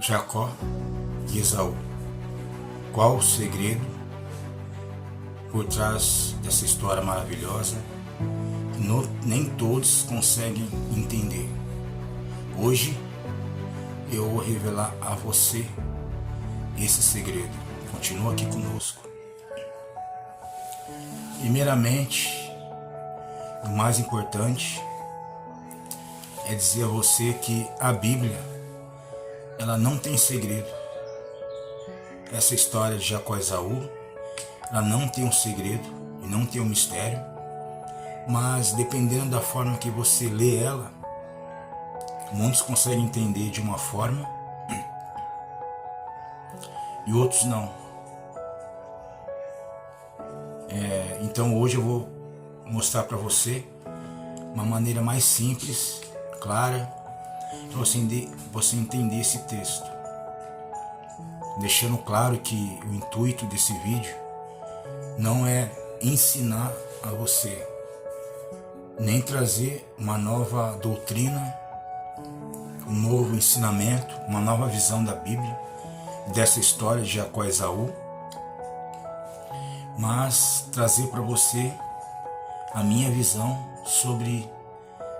Jacó e Esaú. Qual o segredo por trás dessa história maravilhosa que nem todos conseguem entender? Hoje eu vou revelar a você esse segredo. Continua aqui conosco. Primeiramente, o mais importante é dizer a você que a Bíblia, ela não tem segredo. Essa história de Jacó e Esaú, ela não tem um segredo e não tem um mistério, mas dependendo da forma que você lê ela, muitos conseguem entender de uma forma e outros não. Então hoje eu vou mostrar para você uma maneira mais simples, clara, para você entender esse texto. Deixando claro que o intuito desse vídeo não é ensinar a você, nem trazer uma nova doutrina, um novo ensinamento, uma nova visão da Bíblia, dessa história de Jacó e Esaú, mas trazer para você a minha visão sobre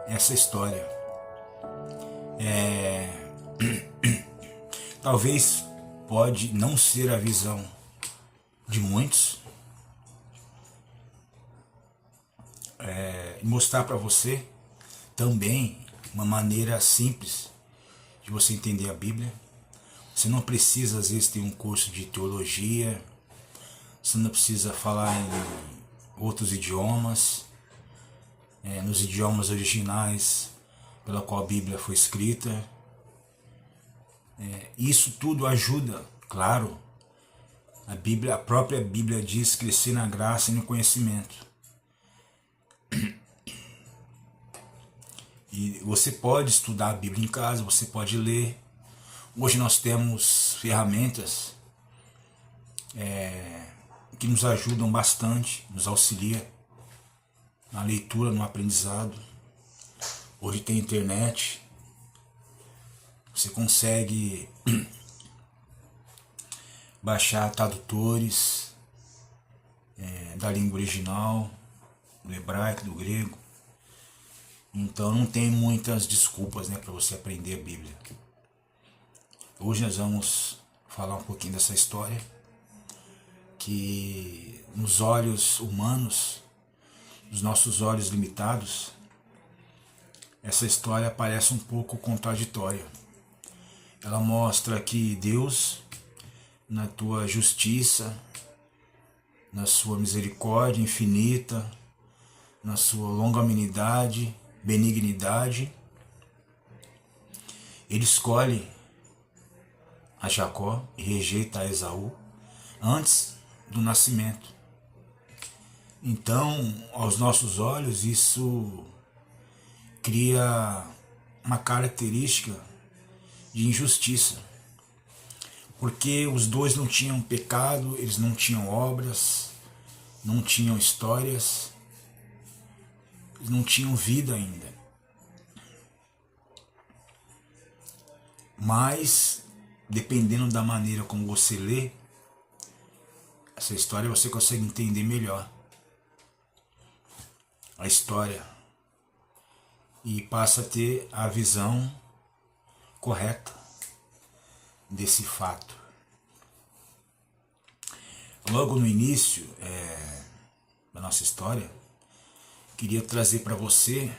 essa história. Talvez pode não ser a visão de muitos, mostrar para você também uma maneira simples de você entender a Bíblia. Você não precisa às vezes ter um curso de teologia, você não precisa falar em outros idiomas, nos idiomas originais pela qual a Bíblia foi escrita. Isso tudo ajuda, claro. A própria Bíblia diz crescer na graça e no conhecimento. E você pode estudar a Bíblia em casa, você pode ler. Hoje nós temos ferramentas que nos ajudam bastante, nos auxilia na leitura, no aprendizado. Hoje tem internet, você consegue baixar tradutores da língua original, do hebraico, do grego. Então não tem muitas desculpas, para você aprender a Bíblia. Hoje nós vamos falar um pouquinho dessa história que nos olhos humanos, nos nossos olhos limitados, essa história parece um pouco contraditória. Ela mostra que Deus, na tua justiça, na sua misericórdia infinita, na sua longanimidade, benignidade, ele escolhe a Jacó e rejeita a Esaú antes do nascimento. Então, aos nossos olhos, isso cria uma característica de injustiça, porque os dois não tinham pecado, eles não tinham obras, não tinham histórias, eles não tinham vida ainda. Mas, dependendo da maneira como você lê essa história, você consegue entender melhor a história e passa a ter a visão correta desse fato. Logo no início da nossa história, queria trazer para você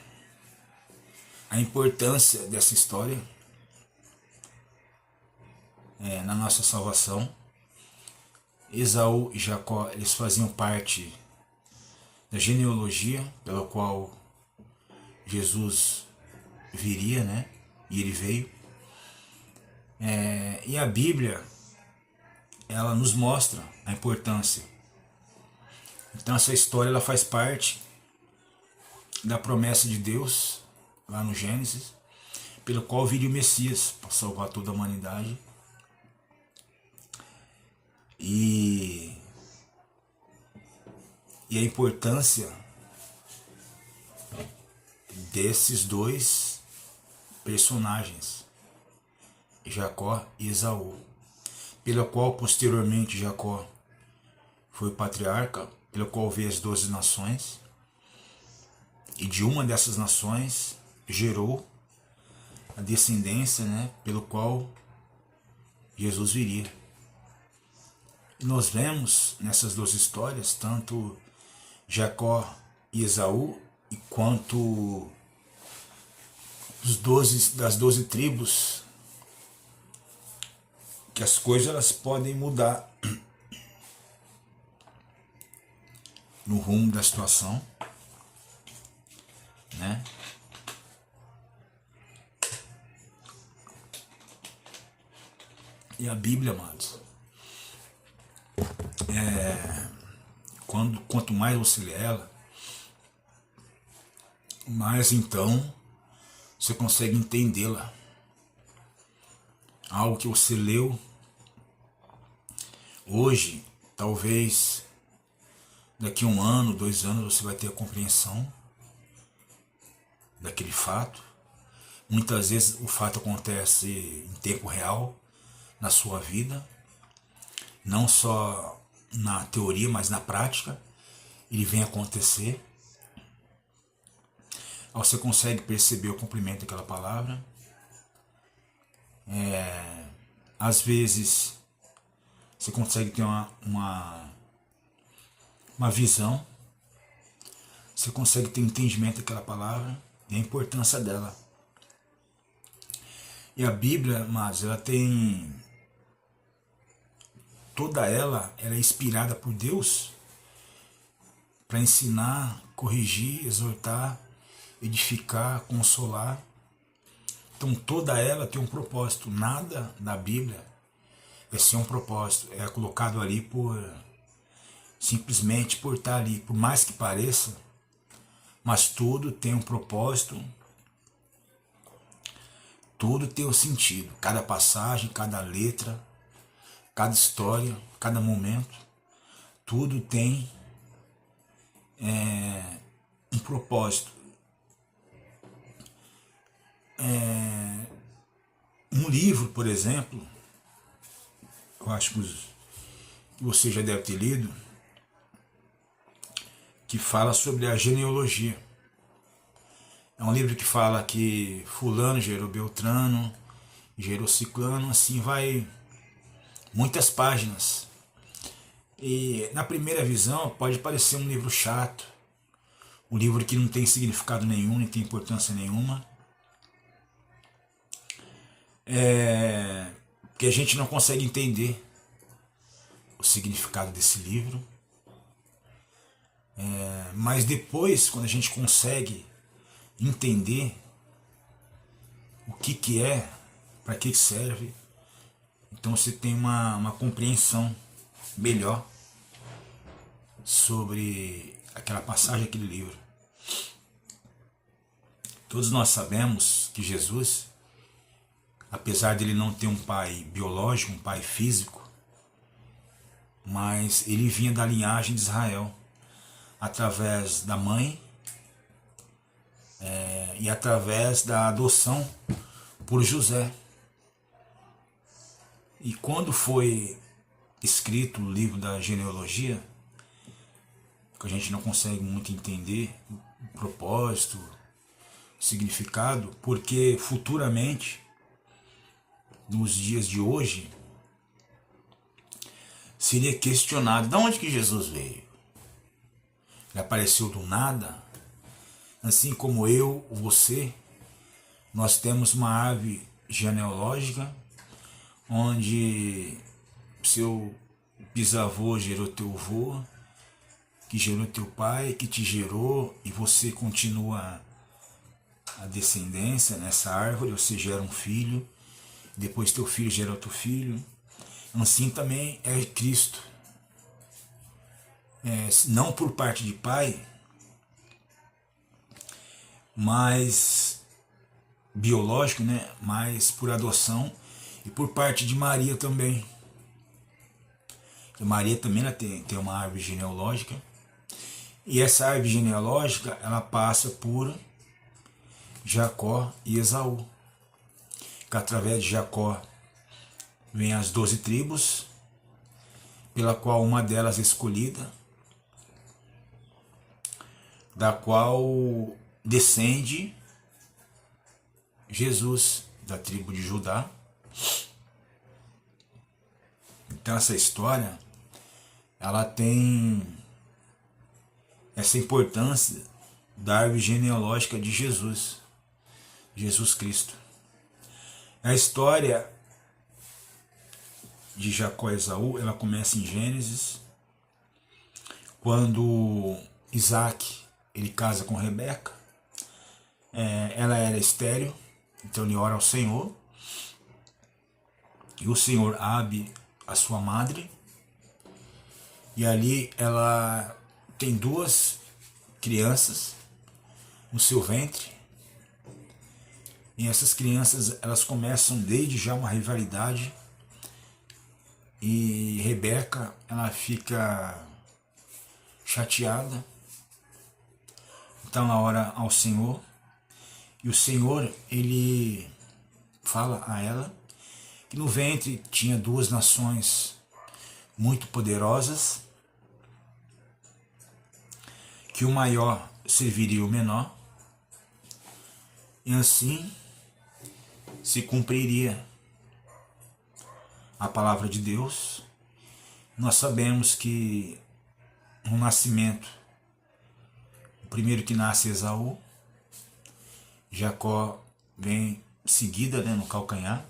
a importância dessa história na nossa salvação. Esaú e Jacó, eles faziam parte da genealogia pela qual Jesus viria, e ele veio. E a Bíblia, ela nos mostra a importância. Então essa história, ela faz parte da promessa de Deus, lá no Gênesis, pelo qual viria o Messias para salvar toda a humanidade. E a importância desses dois personagens Jacó e Esaú, pela qual posteriormente Jacó foi o patriarca, pelo qual veio as 12 nações, e de uma dessas nações gerou a descendência, né, pelo qual Jesus viria. E nós vemos nessas duas histórias, tanto Jacó e Esaú, e quanto das 12 tribos, que as coisas elas podem mudar no rumo da situação, né? E a Bíblia, amados, quanto mais você lê ela, mais então você consegue entendê-la. Algo que você leu hoje, talvez daqui a 1 ano, 2 anos, você vai ter a compreensão daquele fato. Muitas vezes o fato acontece em tempo real na sua vida, não só na teoria, mas na prática, ele vem acontecer. Aí você consegue perceber o cumprimento daquela palavra. Às vezes você consegue ter uma visão, você consegue ter entendimento daquela palavra e a importância dela. E a Bíblia, mas ela tem, toda ela é inspirada por Deus para ensinar, corrigir, exortar, edificar, consolar. Então toda ela tem um propósito. Nada da Bíblia é sem um propósito, é colocado ali simplesmente por estar ali, por mais que pareça, mas tudo tem um propósito, tudo tem um sentido. Cada passagem, cada letra, cada história, cada momento, tudo tem um propósito. Um livro, por exemplo, eu acho que você já deve ter lido, que fala sobre a genealogia. É um livro que fala que fulano gerou Beltrano, gerou Ciclano, assim vai muitas páginas. E na primeira visão pode parecer um livro chato, um livro que não tem significado nenhum, nem tem importância nenhuma. Porque a gente não consegue entender o significado desse livro. Mas depois, quando a gente consegue entender o que é, para que serve, então você tem uma compreensão melhor sobre aquela passagem, aquele livro. Todos nós sabemos que Jesus, apesar de ele não ter um pai biológico, um pai físico, mas ele vinha da linhagem de Israel, através da mãe e através da adoção por José. E quando foi escrito o livro da genealogia, que a gente não consegue muito entender o propósito, o significado, porque futuramente, nos dias de hoje, seria questionado de onde que Jesus veio. Ele apareceu do nada? Assim como eu, você, nós temos uma árvore genealógica onde seu bisavô gerou teu avô, que gerou teu pai, que te gerou, e você continua a descendência nessa árvore. Você gera um filho, depois teu filho gera outro filho. Assim também é Cristo. Não por parte de pai, mas biológico, né? Mas por adoção, e por parte de Maria também. Maria também ela tem uma árvore genealógica, e essa árvore genealógica ela passa por Jacó e Esaú, que através de Jacó vem as 12 tribos, pela qual uma delas é escolhida, da qual descende Jesus, da tribo de Judá. Então essa história, ela tem essa importância da árvore genealógica de Jesus, Jesus Cristo. A história de Jacó e Esaú, ela começa em Gênesis, quando Isaac ele casa com Rebeca. Ela era estéril, então ele ora ao Senhor, e o Senhor abre a sua madre, e ali ela tem 2 crianças no seu ventre, e essas crianças elas começam desde já uma rivalidade, e Rebeca ela fica chateada, então ela ora ao Senhor, e o Senhor ele fala a ela que no ventre tinha 2 nações muito poderosas, que o maior serviria o menor, e assim se cumpriria a palavra de Deus. Nós sabemos que no nascimento, o primeiro que nasce é Esaú, Jacó vem seguida, no calcanhar,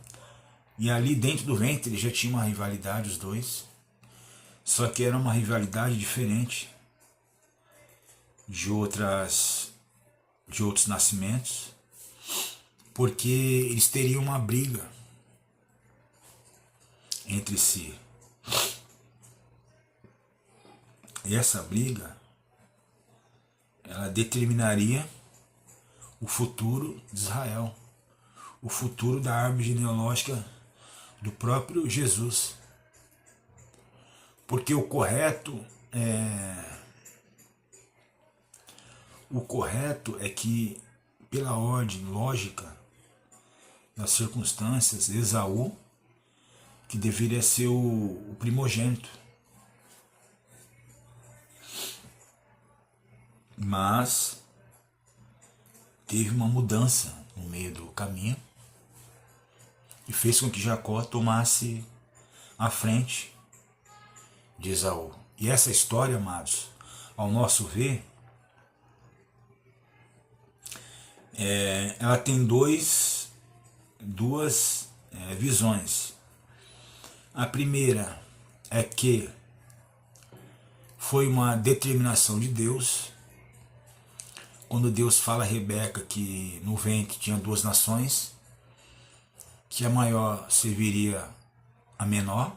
e ali dentro do ventre já tinha uma rivalidade, os dois, só que era uma rivalidade diferente de outros nascimentos, porque eles teriam uma briga entre si. E essa briga, ela determinaria o futuro de Israel, o futuro da árvore genealógica do próprio Jesus. Porque o correto é que, pela ordem lógica das circunstâncias, Esaú, que deveria ser o primogênito. Mas teve uma mudança no meio do caminho e fez com que Jacó tomasse a frente de Esaú. E essa história, amados, ao nosso ver, ela tem duas visões. A primeira é que foi uma determinação de Deus, quando Deus fala a Rebeca que no ventre tinha 2 nações, que a maior serviria a menor,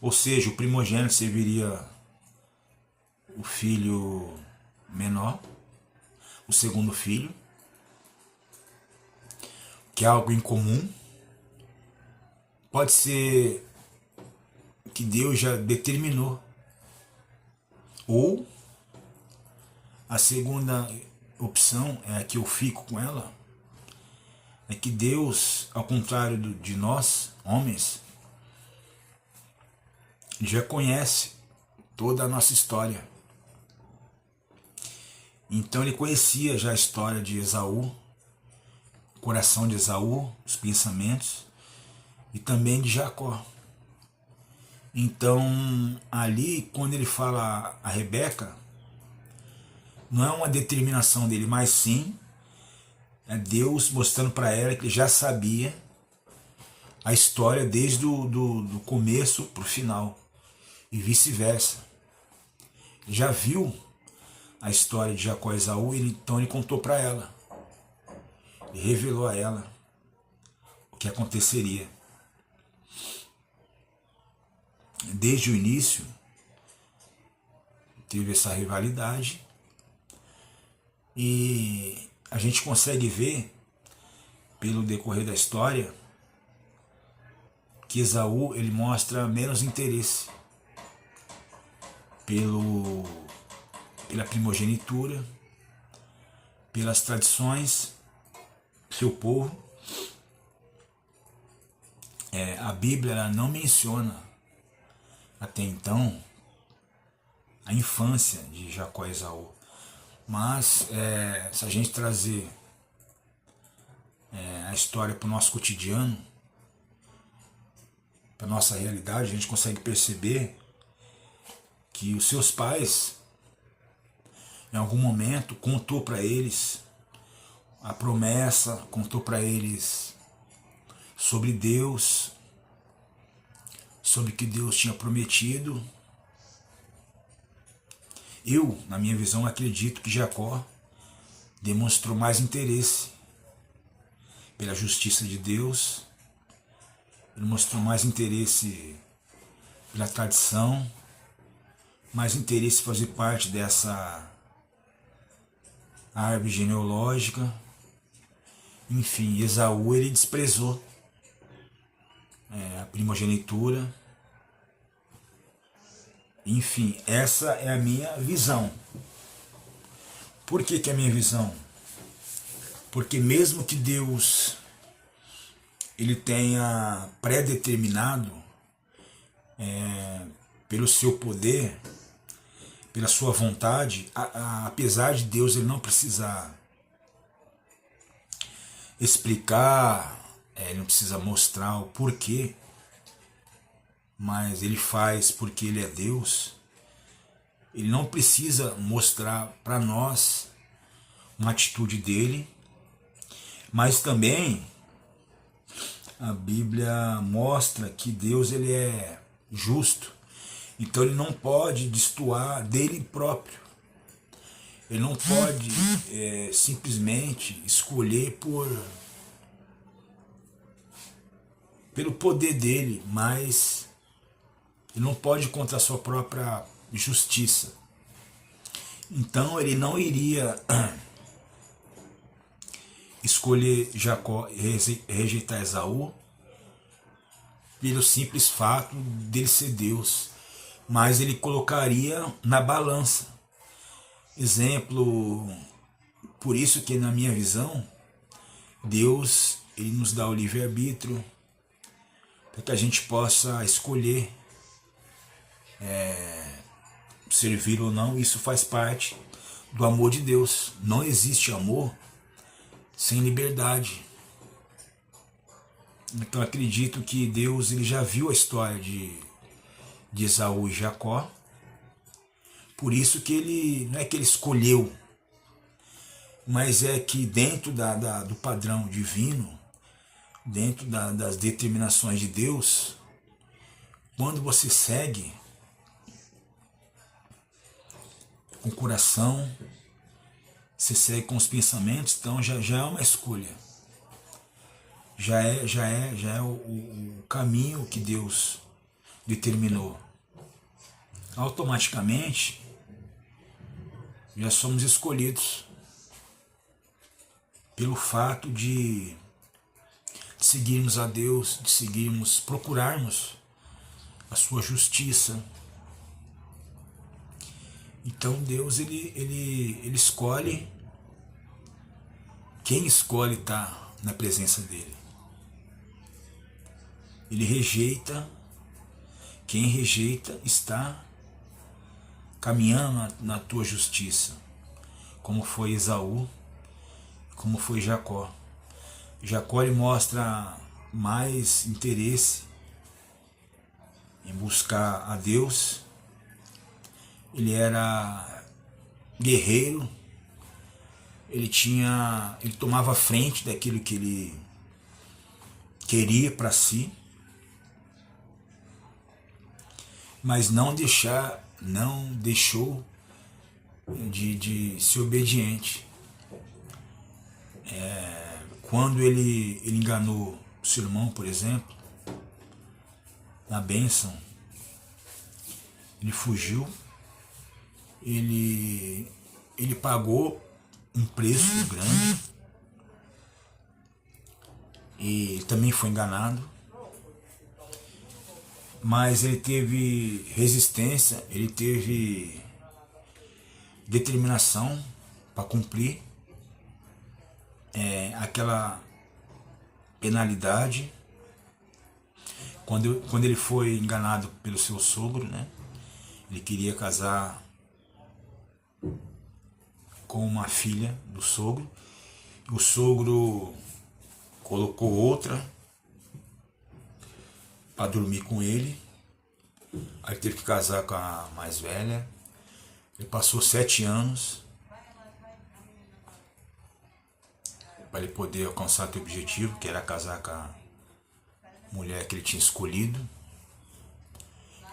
ou seja, o primogênito serviria o filho menor, o segundo filho, que é algo incomum. Pode ser que Deus já determinou, ou a segunda opção é a que eu fico com ela, é que Deus, ao contrário de nós, homens, já conhece toda a nossa história. Então ele conhecia já a história de Esaú, o coração de Esaú, os pensamentos, e também de Jacó. Então ali, quando ele fala a Rebeca, não é uma determinação dele, mas sim é Deus mostrando para ela que ele já sabia a história desde do começo para o final, e vice-versa. Ele já viu a história de Jacó e Esaú, então ele contou para ela, ele revelou a ela o que aconteceria. Desde o início teve essa rivalidade, e a gente consegue ver pelo decorrer da história que Esaú ele mostra menos interesse pela primogenitura, pelas tradições do seu povo. a Bíblia ela não menciona até então a infância de Jacó e Esaú. Mas se a gente trazer a história para o nosso cotidiano, para a nossa realidade, a gente consegue perceber que os seus pais, em algum momento, contou para eles a promessa, contou para eles sobre Deus, sobre o que Deus tinha prometido. Eu, na minha visão, acredito que Jacó demonstrou mais interesse pela justiça de Deus, ele mostrou mais interesse pela tradição, mais interesse em fazer parte dessa árvore genealógica. Enfim, Esaú ele desprezou a primogenitura. Enfim, essa é a minha visão. Por que é a minha visão? Porque mesmo que Deus ele tenha predeterminado pelo seu poder, pela sua vontade, apesar de Deus ele não precisar explicar, ele não precisa mostrar o porquê, mas ele faz porque ele é Deus. Ele não precisa mostrar para nós uma atitude dele, mas também a Bíblia mostra que Deus ele é justo, então ele não pode destoar dele próprio. Ele não pode simplesmente escolher pelo poder dele, mas ele não pode contra a sua própria justiça. Então ele não iria escolher Jacó e rejeitar Esaú pelo simples fato dele ser Deus, mas ele colocaria na balança. Exemplo, por isso que na minha visão, Deus ele nos dá o livre-arbítrio para que a gente possa escolher servir ou não. Isso faz parte do amor de Deus. Não existe amor sem liberdade. Então acredito que Deus ele já viu a história de Esaú e Jacó. Por isso que ele, não é que ele escolheu, mas é que dentro do padrão divino, dentro das determinações de Deus, quando você segue com o coração, você segue com os pensamentos, então já é uma escolha. Já é o caminho que Deus determinou. Automaticamente, já somos escolhidos pelo fato de seguirmos a Deus, de procurarmos a sua justiça. Então Deus ele escolhe quem escolhe estar na presença dele. Ele rejeita quem rejeita está caminhando na tua justiça, como foi Esaú, como foi Jacó. Jacó ele mostra mais interesse em buscar a Deus. Ele era guerreiro, ele tomava frente daquilo que ele queria para si, mas não deixou de ser obediente. Quando ele enganou o seu irmão, por exemplo, na bênção, ele fugiu, ele pagou um preço grande e também foi enganado, mas ele teve resistência, ele teve determinação para cumprir aquela penalidade. Quando ele foi enganado pelo seu sogro, né? Ele queria casar com uma filha do sogro. O sogro colocou outra para dormir com ele. Aí teve que casar com a mais velha. Ele passou 7 anos para ele poder alcançar o objetivo, que era casar com a mulher que ele tinha escolhido.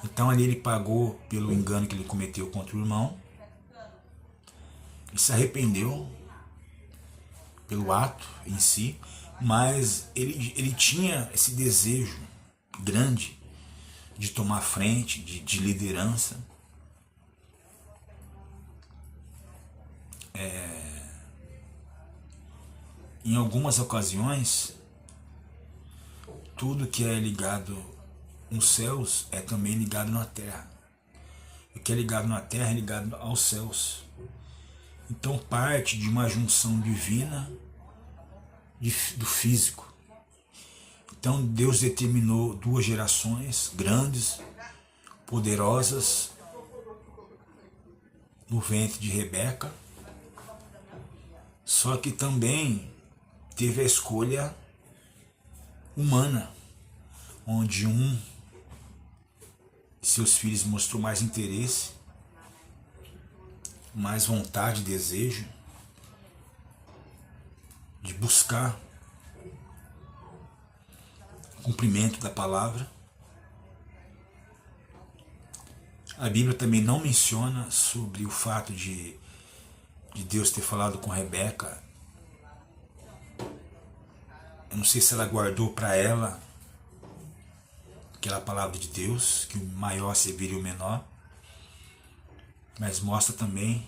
Então ali ele pagou pelo engano que ele cometeu contra o irmão. Ele se arrependeu pelo ato em si, mas ele tinha esse desejo grande de tomar frente, de liderança. Em algumas ocasiões, tudo que é ligado nos céus é também ligado na terra. O que é ligado na terra é ligado aos céus. Então parte de uma junção divina do físico. Então Deus determinou 2 gerações grandes, poderosas, no ventre de Rebeca. Só que também teve a escolha humana, onde um de seus filhos mostrou mais interesse, mais vontade, desejo de buscar o cumprimento da palavra. A Bíblia também não menciona sobre o fato de Deus ter falado com Rebeca. Eu não sei se ela guardou para ela aquela palavra de Deus, que o maior serviria o menor, mas mostra também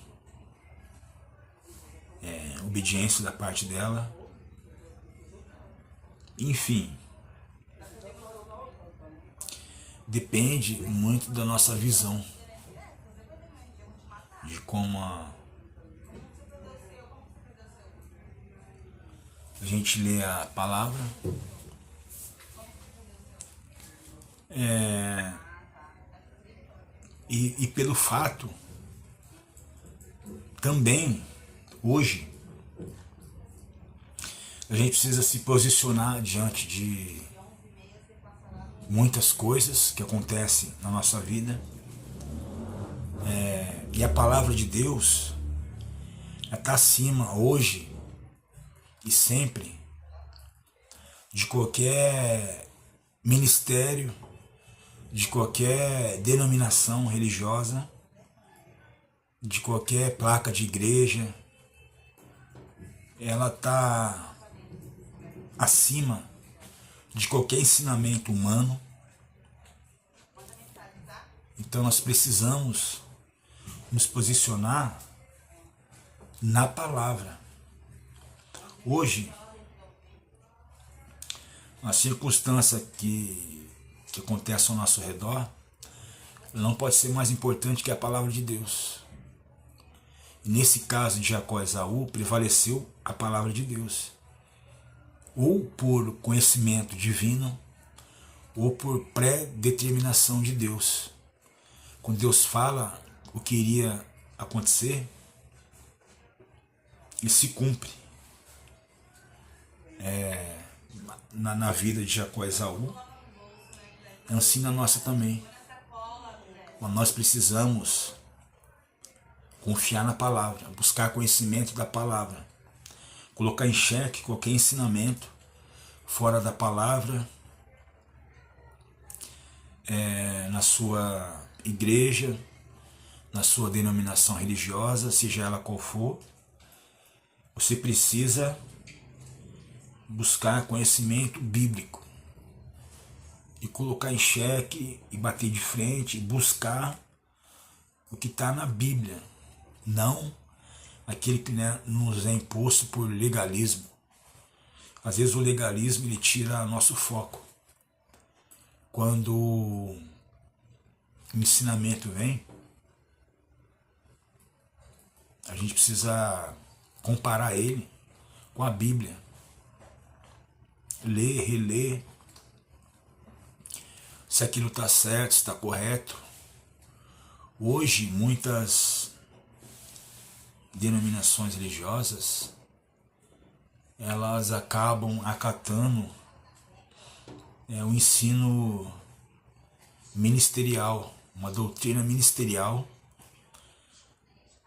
obediência da parte dela. Enfim, depende muito da nossa visão, de como a gente lê a palavra. E pelo fato também, hoje, a gente precisa se posicionar diante de muitas coisas que acontecem na nossa vida. E a palavra de Deus está acima hoje e sempre de qualquer ministério, de qualquer denominação religiosa, de qualquer placa de igreja. Ela está acima de qualquer ensinamento humano. Então nós precisamos nos posicionar na palavra. Hoje, a circunstância que acontece ao nosso redor não pode ser mais importante que a palavra de Deus. E nesse caso de Jacó e Esaú, prevaleceu a palavra de Deus. Ou por conhecimento divino, ou por pré-determinação de Deus. Quando Deus fala o que iria acontecer, e se cumpre. Na vida de Jacó e Esaú, assim na nossa também. Mas nós precisamos confiar na palavra, buscar conhecimento da palavra, colocar em xeque qualquer ensinamento fora da palavra, na sua igreja, na sua denominação religiosa, seja ela qual for. Você precisa buscar conhecimento bíblico e colocar em xeque e bater de frente e buscar o que está na Bíblia, não aquele que nos é imposto por legalismo. Às vezes o legalismo ele tira nosso foco. Quando o ensinamento vem, a gente precisa comparar ele com a Bíblia. Ler, reler, se aquilo está certo, se está correto. Hoje, muitas denominações religiosas, elas acabam acatando o ensino ministerial, uma doutrina ministerial,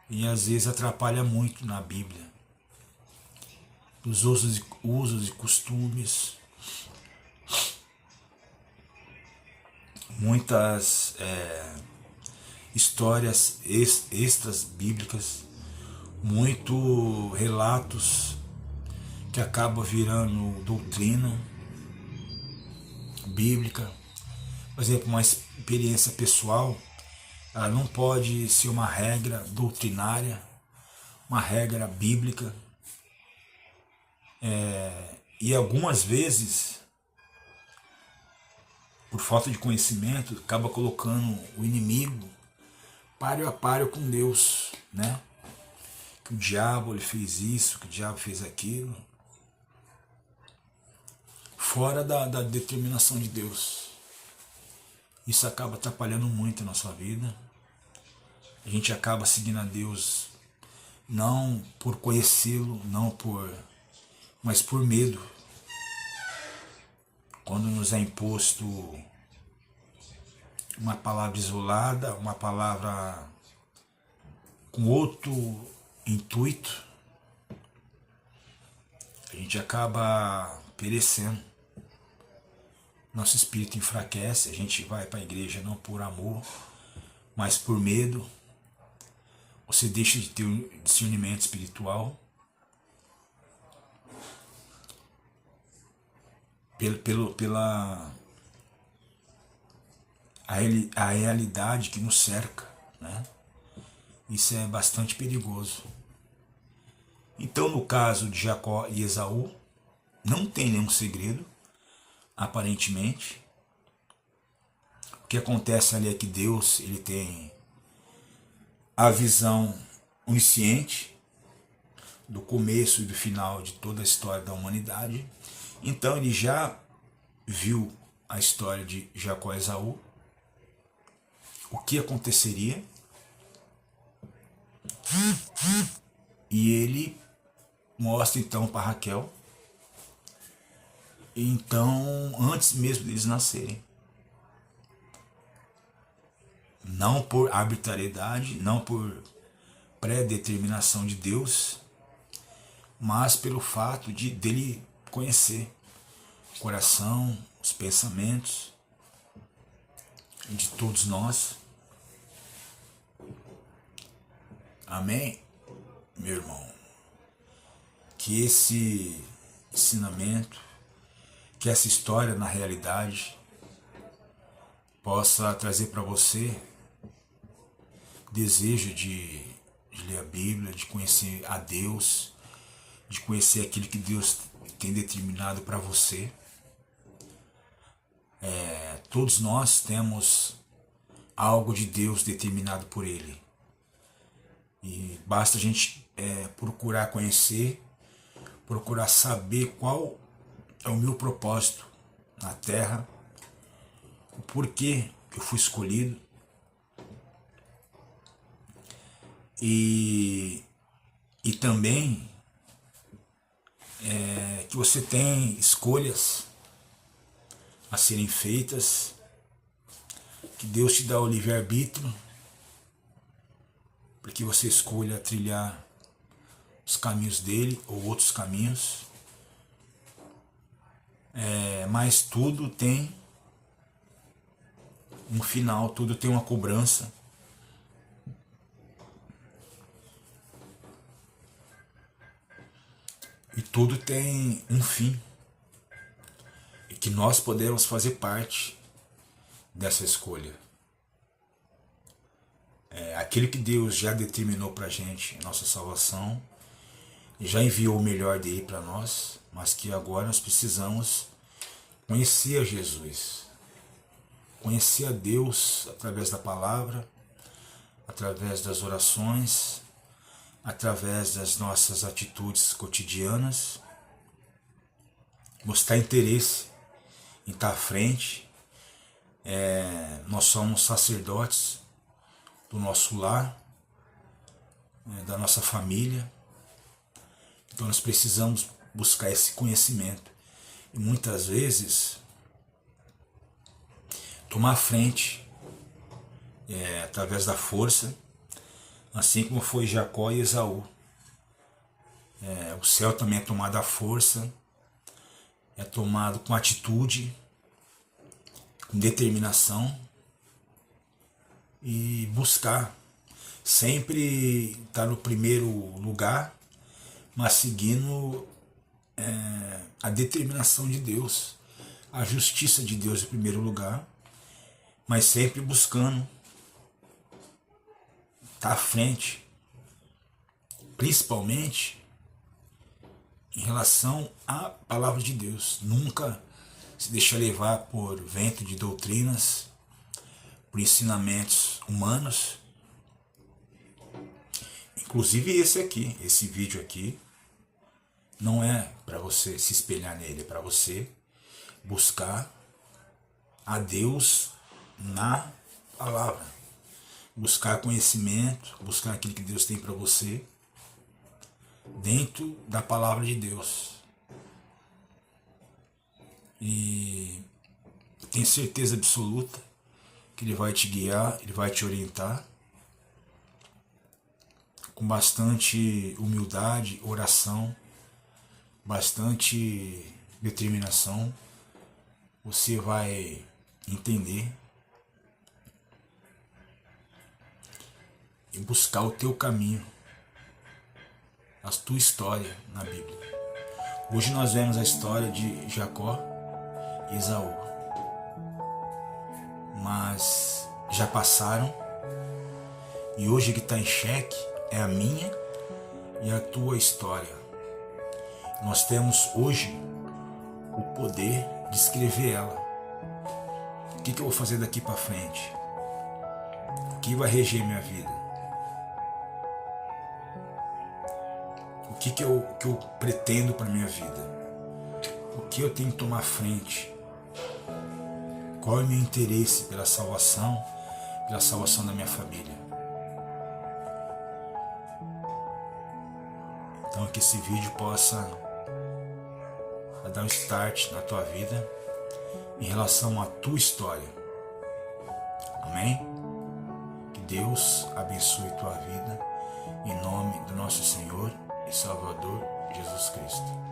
e às vezes atrapalha muito na Bíblia. Dos usos e costumes, muitas histórias extras bíblicas, muito relatos que acabam virando doutrina bíblica. Por exemplo, uma experiência pessoal, ela não pode ser uma regra doutrinária, uma regra bíblica. E algumas vezes, por falta de conhecimento, acaba colocando o inimigo páreo a páreo com Deus, né? Que o diabo ele fez isso, que o diabo fez aquilo, fora da determinação de Deus. Isso acaba atrapalhando muito a nossa vida. A gente acaba seguindo a Deus não por conhecê-lo, mas por medo. Quando nos é imposto uma palavra isolada, uma palavra com outro intuito, a gente acaba perecendo. Nosso espírito enfraquece, a gente vai para a igreja não por amor, mas por medo. Você deixa de ter um discernimento espiritual. Pela a realidade que nos cerca, né? Isso é bastante perigoso. Então, no caso de Jacó e Esaú, não tem nenhum segredo, aparentemente. O que acontece ali é que Deus ele tem a visão onisciente do começo e do final de toda a história da humanidade. Então ele já viu a história de Jacó e Esaú, o que aconteceria, e ele mostra então para Raquel, então antes mesmo deles nascerem, não por arbitrariedade, não por pré-determinação de Deus, mas pelo fato dele conhecer o coração, os pensamentos de todos nós. Amém, meu irmão? Que esse ensinamento, que essa história na realidade possa trazer para você desejo de ler a Bíblia, de conhecer a Deus, de conhecer aquilo que Deus tem determinado para você. Todos nós temos algo de Deus determinado por Ele. E basta a gente procurar conhecer, procurar saber qual é o meu propósito na Terra, o porquê que eu fui escolhido. E também que você tem escolhas a serem feitas, que Deus te dá o livre-arbítrio para que você escolha trilhar os caminhos dele ou outros caminhos. Mas tudo tem um final, tudo tem uma cobrança. E tudo tem um fim. E que nós podemos fazer parte dessa escolha. Aquilo que Deus já determinou para a gente, a nossa salvação, já enviou o melhor dele para nós, mas que agora nós precisamos conhecer a Jesus, conhecer a Deus através da palavra, através das orações, através das nossas atitudes cotidianas, mostrar interesse em estar à frente, Nós somos sacerdotes do nosso lar, da nossa família. Então nós precisamos buscar esse conhecimento. E muitas vezes tomar frente através da força, assim como foi Jacó e Esaú. O céu também é tomado à força, é tomado com atitude, com determinação, e buscar sempre estar no primeiro lugar, mas seguindo a determinação de Deus, a justiça de Deus em primeiro lugar, mas sempre buscando estar à frente, principalmente em relação à palavra de Deus. Nunca se deixa levar por vento de doutrinas, por ensinamentos humanos. Inclusive esse vídeo aqui, não é para você se espelhar nele, é para você buscar a Deus na palavra. Buscar conhecimento, buscar aquilo que Deus tem para você dentro da palavra de Deus. E tenho certeza absoluta que Ele vai te guiar, Ele vai te orientar com bastante humildade, oração, bastante determinação. Você vai entender e buscar o teu caminho, a tua história na Bíblia. Hoje nós vemos a história de Jacó e Esaú, mas já passaram, e hoje o que está em xeque é a minha e a tua história. Nós temos hoje o poder de escrever ela. O que eu vou fazer daqui para frente? O que vai reger minha vida? O que eu pretendo para minha vida? O que eu tenho que tomar frente? Qual é o meu interesse pela salvação da minha família? Então que esse vídeo possa dar um start na tua vida em relação à tua história. Amém? Que Deus abençoe tua vida em nome do nosso Senhor e Salvador Jesus Cristo.